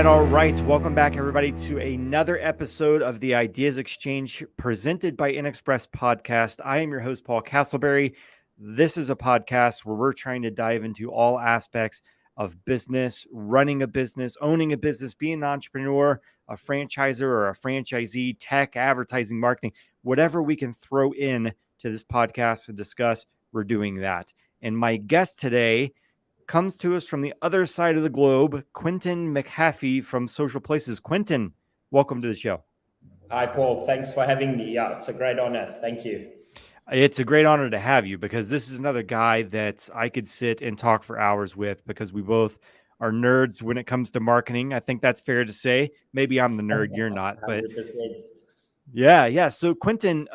All right. Welcome back, everybody, to another episode of the Ideas Exchange presented by InXpress podcast. I am your host, Paul Castleberry. This is a podcast where we're trying to dive into all aspects of business, running a business, owning a business, being an entrepreneur, a franchisor or a franchisee, tech, advertising, marketing, whatever we can throw in to this podcast to discuss, we're doing that. And my guest today comes to us from the other side of the globe, Quinton Mchaffie from Social Places. Quinton, welcome to the show. Hi, Paul. Thanks for having me. Yeah, it's a great honor. Thank you. It's a great honor to have you because this is another guy that I could sit and talk for hours with because we both are nerds when it comes to marketing. I think that's fair to say. Maybe I'm the nerd, you're not, but 100%. yeah. So Quinton,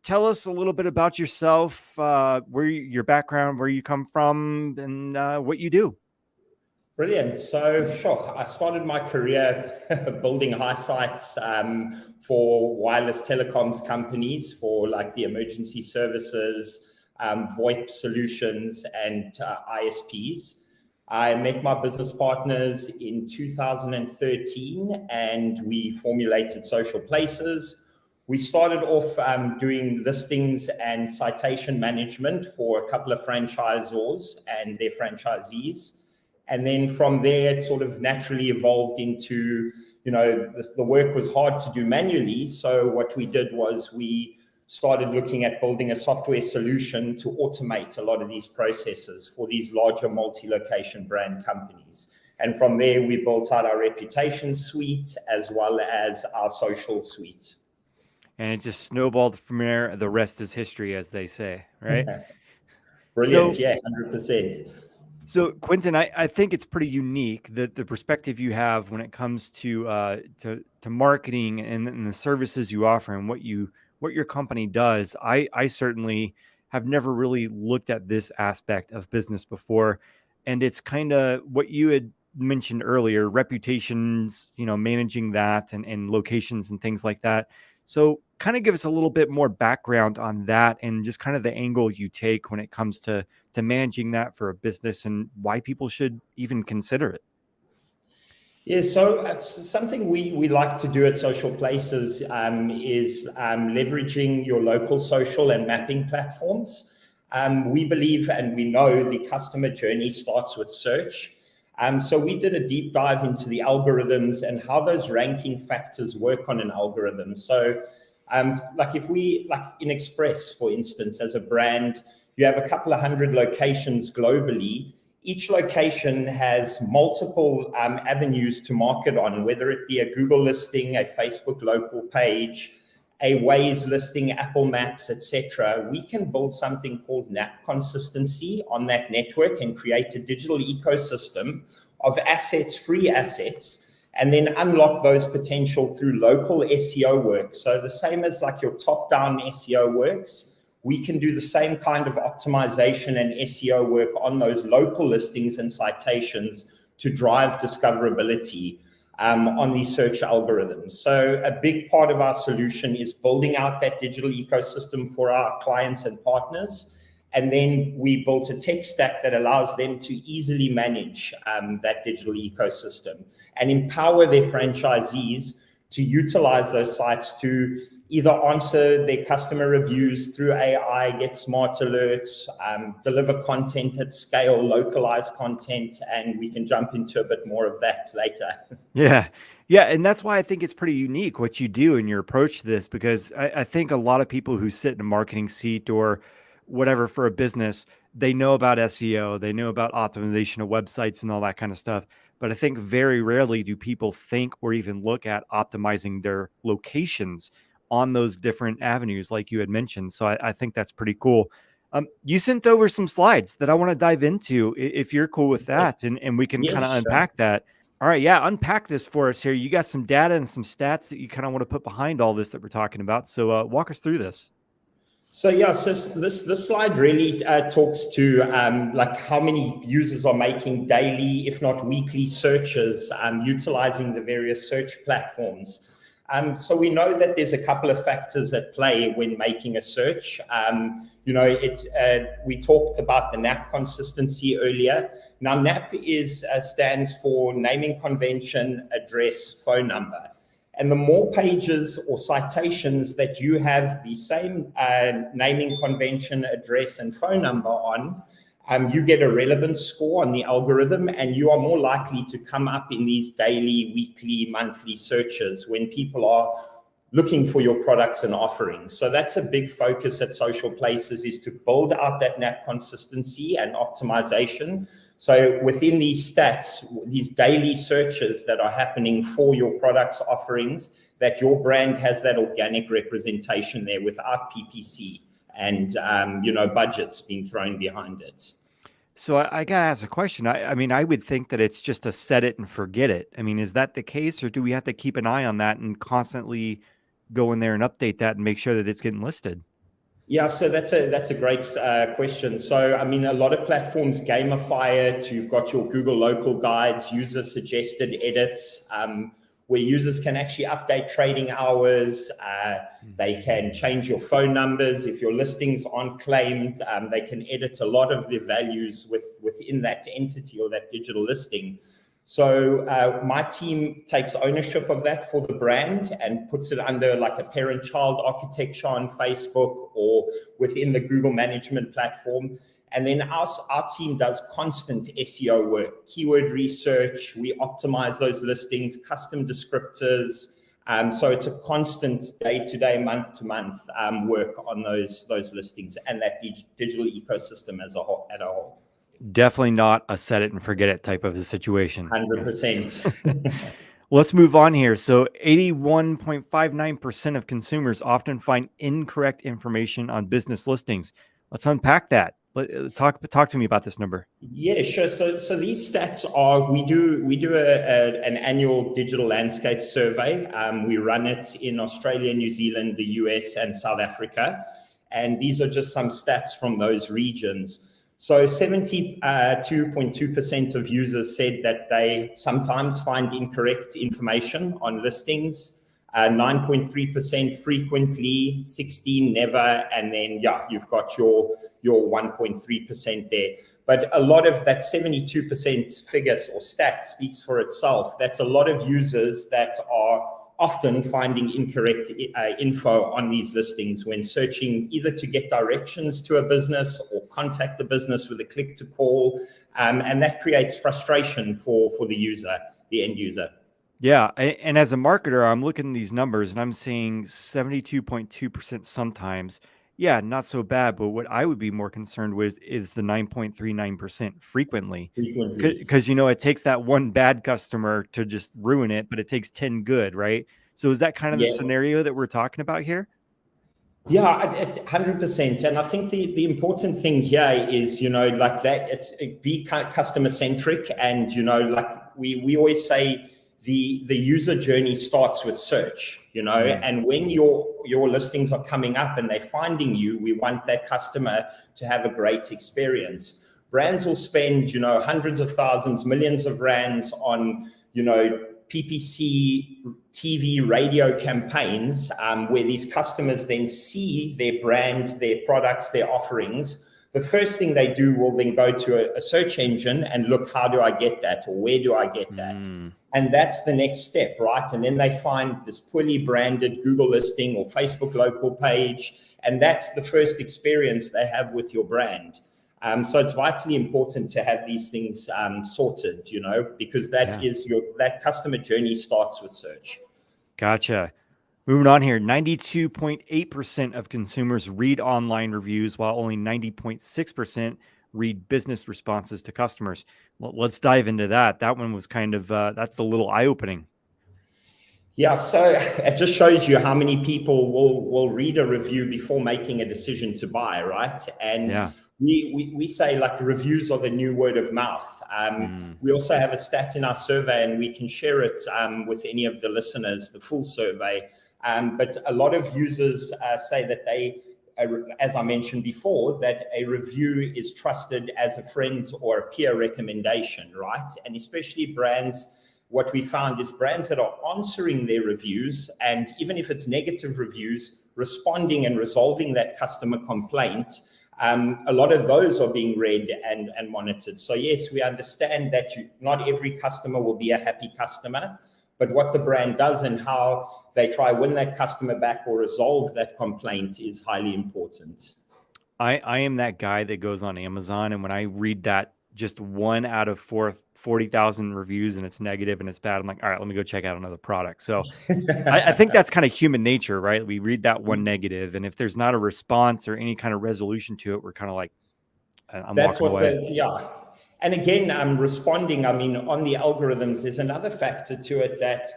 tell us a little bit about yourself, where your background, where you come from, and what you do. Brilliant. So, sure. I started my career building high sites for wireless telecoms companies for like the emergency services, VoIP solutions, and ISPs. I met my business partners in 2013 and we formulated Social Places. We started off doing listings and citation management for a couple of franchisors and their franchisees. And then from there, it sort of naturally evolved into, the work was hard to do manually. So what we did was we started looking at building a software solution to automate a lot of these processes for these larger multi-location brand companies. And from there, we built out our reputation suite as well as our social suite. And it just snowballed from there. The rest is history, as they say, right? Brilliant. Yeah, 100%. So, Quinton, I think it's pretty unique that the perspective you have when it comes to marketing and the services you offer and what your company does. I certainly have never really looked at this aspect of business before, and it's kind of what you had mentioned earlier: reputations, managing that and locations and things like that. So, kind of give us a little bit more background on that and just kind of the angle you take when it comes to managing that for a business and why people should even consider it. Yeah, so it's something we like to do at Social Places is leveraging your local social and mapping platforms. We believe and we know the customer journey starts with search. So we did a deep dive into the algorithms and how those ranking factors work on an algorithm. So like InXpress, for instance, as a brand, you have a couple of hundred locations globally. Each location has multiple avenues to market on, whether it be a Google listing, a Facebook local page, a Waze listing, Apple Maps, etc. We can build something called NAP consistency on that network and create a digital ecosystem of assets, free assets, and then unlock those potential through local SEO work. So the same as like your top-down SEO works, we can do the same kind of optimization and SEO work on those local listings and citations to drive discoverability on these search algorithms. So a big part of our solution is building out that digital ecosystem for our clients and partners. And then we built a tech stack that allows them to easily manage that digital ecosystem and empower their franchisees to utilize those sites to either answer their customer reviews through AI, get smart alerts, deliver content at scale, localized content, and we can jump into a bit more of that later. Yeah. And that's why I think it's pretty unique what you do in your approach to this, because I think a lot of people who sit in a marketing seat or whatever for a business, they know about SEO, they know about optimization of websites and all that kind of stuff. But I think very rarely do people think or even look at optimizing their locations on those different avenues like you had mentioned. So I think that's pretty cool. You sent over some slides that I want to dive into if you're cool with that, and we can kind of unpack that. All right. Yeah. Unpack this for us here. You got some data and some stats that you kind of want to put behind all this that we're talking about. So walk us through this. So this slide really talks to like how many users are making daily, if not weekly searches, utilizing the various search platforms. So we know that there's a couple of factors at play when making a search. We talked about the NAP consistency earlier. Now, NAP stands for naming convention, address, phone number. And the more pages or citations that you have the same naming convention, address, and phone number on, you get a relevance score on the algorithm, and you are more likely to come up in these daily, weekly, monthly searches when people are looking for your products and offerings. So that's a big focus at Social Places, is to build out that NAP consistency and optimization. So within these stats, these daily searches that are happening for your products offerings, that your brand has that organic representation there without PPC and budgets being thrown behind it. So I gotta ask a question. I mean, I would think that it's just a set it and forget it. I mean, is that the case, or do we have to keep an eye on that and constantly go in there and update that and make sure that it's getting listed? Yeah, so that's a great question. So, I mean, a lot of platforms gamify it. You've got your Google local guides, user suggested edits, where users can actually update trading hours. They can change your phone numbers. If your listings aren't claimed, they can edit a lot of the values within that entity or that digital listing. So my team takes ownership of that for the brand and puts it under like a parent-child architecture on Facebook or within the Google management platform. And then our team does constant SEO work, keyword research. We optimize those listings, custom descriptors. So it's a constant day-to-day, month-to-month work on those listings and that digital ecosystem as a whole. Definitely not a set it and forget it type of a situation. 100%. Let's move on here. So 81.59% of consumers often find incorrect information on business listings. Let's unpack that. Talk to me about this number. Yeah, sure. So these stats are, we do an annual digital landscape survey. We run it in Australia, New Zealand, the US, and South Africa. And these are just some stats from those regions. So 72.2% of users said that they sometimes find incorrect information on listings, 9.3% frequently, 16% never, and then you've got your 1.3% there. But a lot of that 72% figures or stat speaks for itself. That's a lot of users that are often finding incorrect info on these listings when searching, either to get directions to a business or contact the business with a click to call. And that creates frustration for the user, the end user. Yeah. And as a marketer, I'm looking at these numbers and I'm seeing 72.2% sometimes. Yeah, not so bad. But what I would be more concerned with is the 9.39% frequently. Because, it takes that one bad customer to just ruin it, but it takes 10 good, right? So is that kind of the scenario that we're talking about here? Yeah, 100%. And I think the important thing here is, like that, be customer centric. And, like we always say, the user journey starts with search, and when your listings are coming up and they're finding you, we want that customer to have a great experience. Brands will spend, hundreds of thousands, millions of rands on, PPC, TV, radio campaigns, where these customers then see their brand, their products, their offerings. The first thing they do will then go to a search engine and look, how do I get that? Or where do I get that? And that's the next step, right? And then they find this poorly branded Google listing or Facebook local page. And that's the first experience they have with your brand. So it's vitally important to have these things sorted, because that customer journey starts with search. Gotcha. Moving on here, 92.8% of consumers read online reviews, while only 90.6% read business responses to customers. Well, let's dive into that. That one was kind of, that's a little eye-opening. Yeah, so it just shows you how many people will read a review before making a decision to buy, right? And we say like reviews are the new word of mouth. We also have a stat in our survey, and we can share it with any of the listeners, the full survey. But a lot of users say that they, as I mentioned before, that a review is trusted as a friend's or a peer recommendation, right? And especially brands what we found is brands that are answering their reviews, and even if it's negative reviews, responding and resolving that customer complaint, a lot of those are being read and monitored. So yes, we understand that not every customer will be a happy customer, but what the brand does and how they try win that customer back or resolve that complaint is highly important. I am that guy that goes on Amazon, and when I read that just 1 out of 40,000 reviews and it's negative and it's bad, I'm like, all right, let me go check out another product. So I think that's kind of human nature, right? We read that one negative, and if there's not a response or any kind of resolution to it, we're kind of like, I'm That's walking what away. yeah. And again, I'm responding. I mean, on the algorithms, there's another factor to it that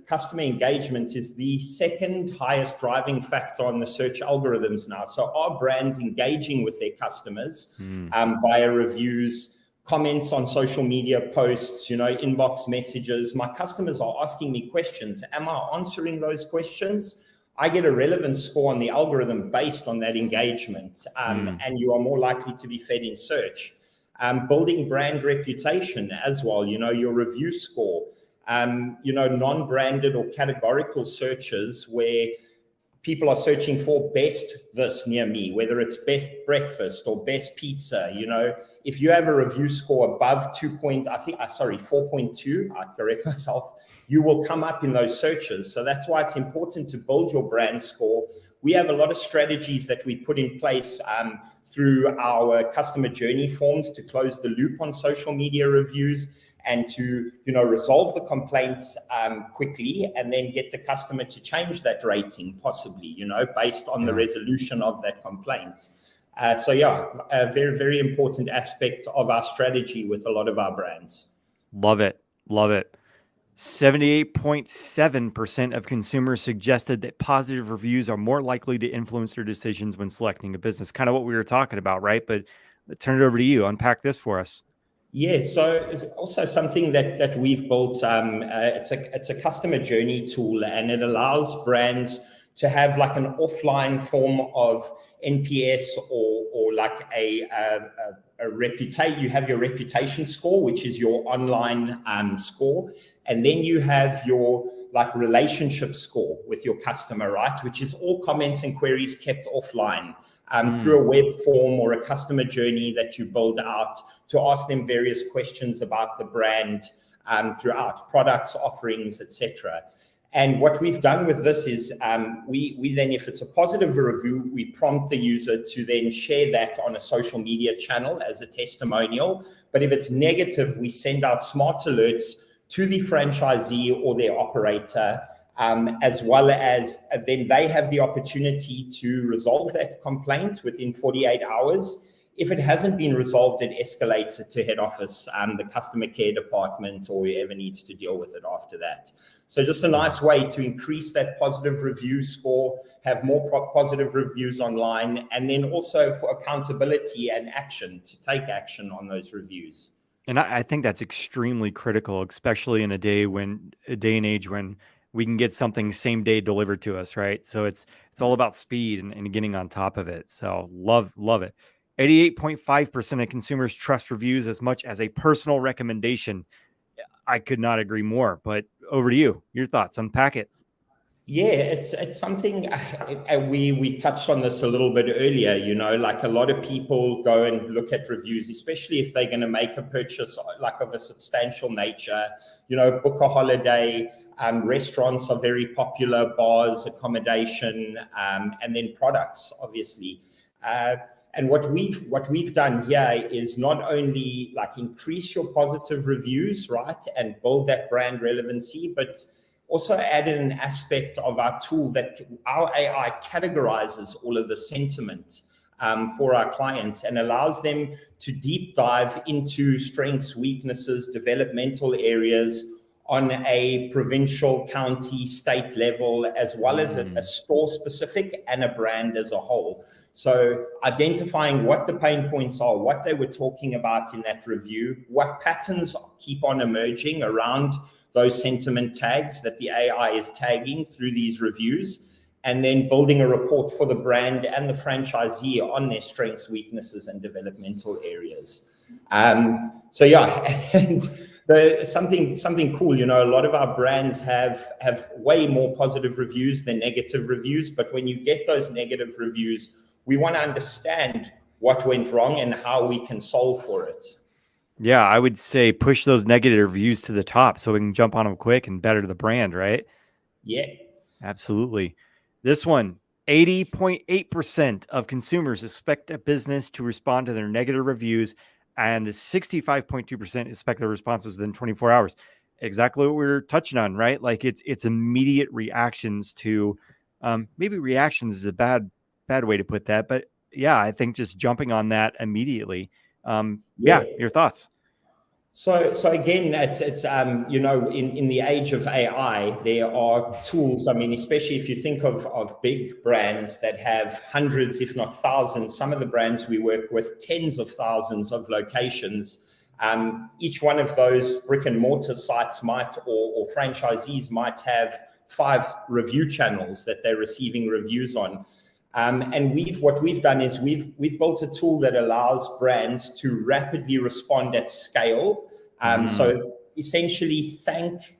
customer engagement is the second highest driving factor on the search algorithms now. So are brands engaging with their customers via reviews, comments on social media posts, inbox messages? My customers are asking me questions. Am I answering those questions? I get a relevance score on the algorithm based on that engagement, and you are more likely to be fed in search. Building brand reputation as well, your review score, non-branded or categorical searches where people are searching for best this near me, whether it's best breakfast or best pizza. If you have a review score above 4.2, I correct myself, you will come up in those searches. So that's why it's important to build your brand score. We have a lot of strategies that we put in place through our customer journey forms to close the loop on social media reviews and to resolve the complaints quickly, and then get the customer to change that rating possibly, based on the resolution of that complaint. So yeah, a very, very important aspect of our strategy with a lot of our brands. Love it. 78.7% of consumers suggested that positive reviews are more likely to influence their decisions when selecting a business. Kind of what we were talking about, right? But turn it over to you. Unpack this for us. Yeah, so it's also something that we've built. It's a customer journey tool, and it allows brands to have like an offline form of NPS or like a reputation. You have your reputation score, which is your online score, and then you have your like relationship score with your customer, right? Which is all comments and queries kept offline through a web form or a customer journey that you build out to ask them various questions about the brand throughout products, offerings, etc. And what we've done with this is we then, if it's a positive review, we prompt the user to then share that on a social media channel as a testimonial. But if it's negative, we send out smart alerts to the franchisee or their operator, as well as then they have the opportunity to resolve that complaint within 48 hours. If it hasn't been resolved, it escalates it to head office, the customer care department, or whoever needs to deal with it after that. So just a nice way to increase that positive review score, have more positive reviews online, and then also for accountability and action, to take action on those reviews. And I think that's extremely critical, especially in a day and age when we can get something same day delivered to us, right? So it's all about speed and getting on top of it. So love it. 88.5% of consumers trust reviews as much as a personal recommendation. I could not agree more, but over to you. Your thoughts, unpack it. Yeah, it's something we touched on this a little bit earlier, like a lot of people go and look at reviews, especially if they're going to make a purchase like of a substantial nature, book a holiday. Restaurants are very popular, bars, accommodation, and then products, obviously. And what we've done here is not only like increase your positive reviews, right, and build that brand relevancy, but also added an aspect of our tool that our AI categorizes all of the sentiment for our clients and allows them to deep dive into strengths, weaknesses, developmental areas on a provincial, county, state level, as well as a store specific and a brand as a whole. So identifying what the pain points are, what they were talking about in that review, what patterns keep on emerging around those sentiment tags that the AI is tagging through these reviews, and then building a report for the brand and the franchisee on their strengths, weaknesses, and developmental areas. So yeah, and Something cool, you know, a lot of our brands have way more positive reviews than negative reviews. But when you get those negative reviews, we want to understand what went wrong and how we can solve for it. Yeah, I would say push those negative reviews to the top so we can jump on them quick and better the brand, right? Yeah. Absolutely. This one, 80.8% of consumers expect a business to respond to their negative reviews, and 65.2% expect their responses within 24 hours. Exactly what we are touching on, right? Like it's immediate reactions to maybe reactions is a bad way to put that, but yeah, I think just jumping on that immediately. Yeah, Yeah. your thoughts. So again, it's you know, in the age of AI, there are tools. I mean, especially if you think of big brands that have hundreds, if not thousands. Some of the brands we work with, tens of thousands of locations. Each one of those brick and mortar sites might, or franchisees might have 5 review channels that they're receiving reviews on. And what we've done is we've built a tool that allows brands to rapidly respond at scale. So essentially thank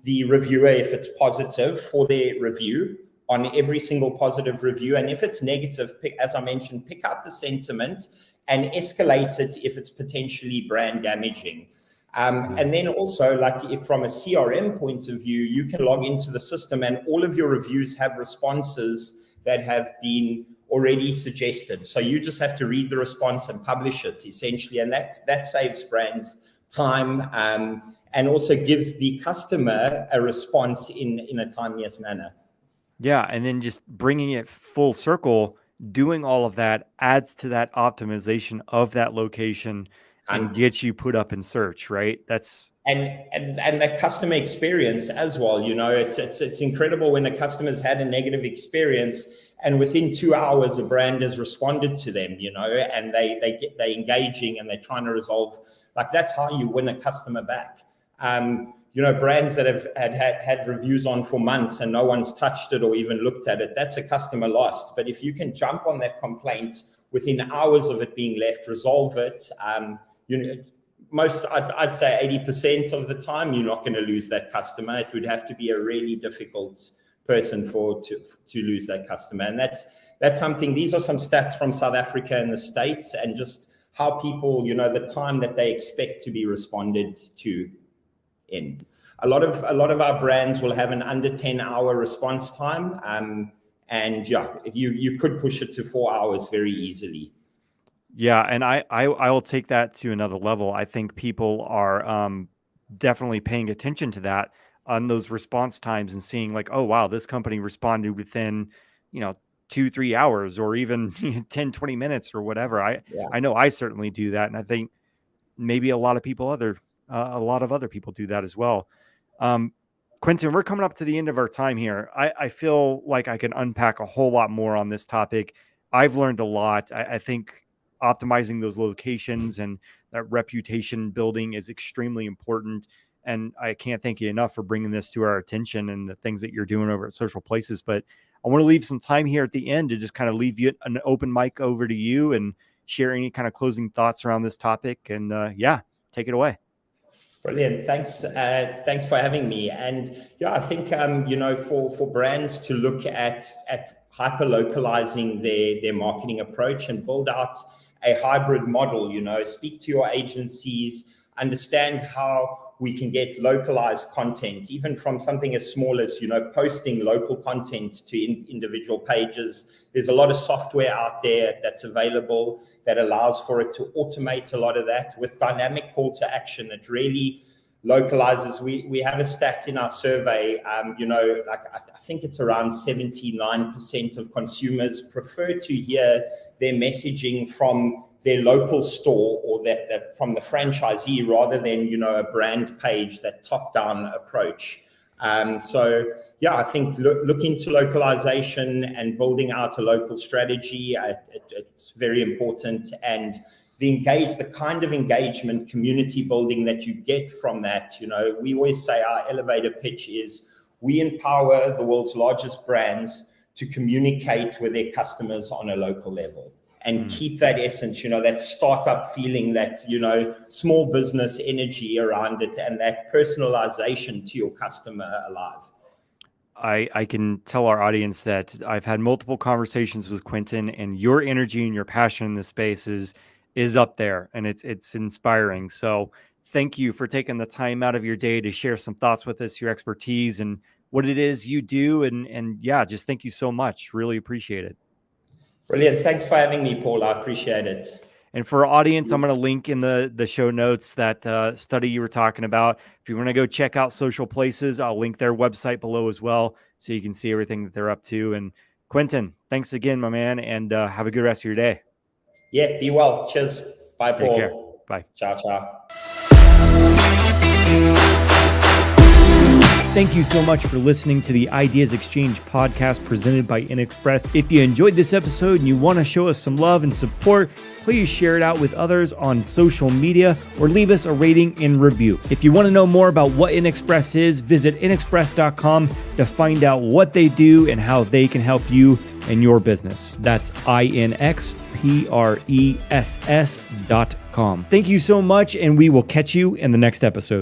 the reviewer if it's positive for their review on every single positive review. And if it's negative, as I mentioned, pick out the sentiment and escalate it if it's potentially brand damaging. And then also, like if from a CRM point of view, you can log into the system and all of your reviews have responses that have been already suggested. So you just have to read the response and publish it essentially. And that saves brands time and also gives the customer a response in a timeliest manner. Yeah, and then just bringing it full circle, doing all of that adds to that optimization of that location and And gets you put up in search, right? That's and the customer experience as well. You know, it's incredible when a customer's had a negative experience and within 2 hours a brand has responded to them, you know, and they're engaging and they're trying to resolve. Like that's how you win a customer back. You know, brands that have had reviews on for months and no one's touched it or even looked at it, that's a customer lost. But if you can jump on that complaint within hours of it being left, resolve it, you know, I'd say 80% of the time, you're not going to lose that customer. It would have to be a really difficult person to lose that customer. And that's something, these are some stats from South Africa and the States, and just how people, you know, the time that they expect to be responded to in. A lot of our brands will have an under 10-hour response time. And yeah, you could push it to 4 hours very easily. yeah, and I will take that to another level. I think people are definitely paying attention to that on those response times and seeing like, oh wow, this company responded within, 2-3 hours or even 10, 20 minutes or whatever. Yeah. I know I certainly do that, and I think maybe a lot of other people do that as well. Quinton, we're coming up to the end of our time here. I feel like I can unpack a whole lot more on this topic. I've learned a lot. I think optimizing those locations and that reputation building is extremely important. And I can't thank you enough for bringing this to our attention and the things that you're doing over at Social Places. But I want to leave some time here at the end to just kind of leave you an open mic over to you and share any kind of closing thoughts around this topic. And yeah, take it away. Brilliant. Thanks for having me. And yeah, I think, you know, for brands to look at hyper localizing their marketing approach and build out a hybrid model, you know, speak to your agencies, understand how we can get localized content, even from something as small as, you know, posting local content to individual pages. There's a lot of software out there that's available that allows for it to automate a lot of that with dynamic call to action. It really localizes. We have a stat in our survey, you know, like I think it's around 79% of consumers prefer to hear their messaging from their local store or that from the franchisee rather than, you know, a brand page, that top-down approach. So yeah, I think look into localization and building out a local strategy. It's very important. And the kind of engagement, community building that you get from that, you know, we always say our elevator pitch is we empower the world's largest brands to communicate with their customers on a local level. and keep that essence, that startup feeling, that, small business energy around it, and that personalization to your customer alive. I can tell our audience that I've had multiple conversations with Quinton, and your energy and your passion in this space is up there, and it's inspiring. So thank you for taking the time out of your day to share some thoughts with us, your expertise and what it is you do. And yeah, just thank you so much. Really appreciate it. Brilliant. Thanks for having me, Paul. I appreciate it. And for our audience, I'm going to link in the show notes that study you were talking about. If you want to go check out Social Places, I'll link their website below as well, so you can see everything that they're up to. And Quinton, thanks again, my man, and have a good rest of your day. Yeah, be well. Cheers. Bye, Paul. Take care. Bye. Ciao, ciao. Thank you so much for listening to the Ideas Exchange podcast presented by InXpress. If you enjoyed this episode and you want to show us some love and support, please share it out with others on social media or leave us a rating and review. If you want to know more about what InXpress is, visit inxpress.com to find out what they do and how they can help you and your business. That's InXpress.com. Thank you so much, and we will catch you in the next episode.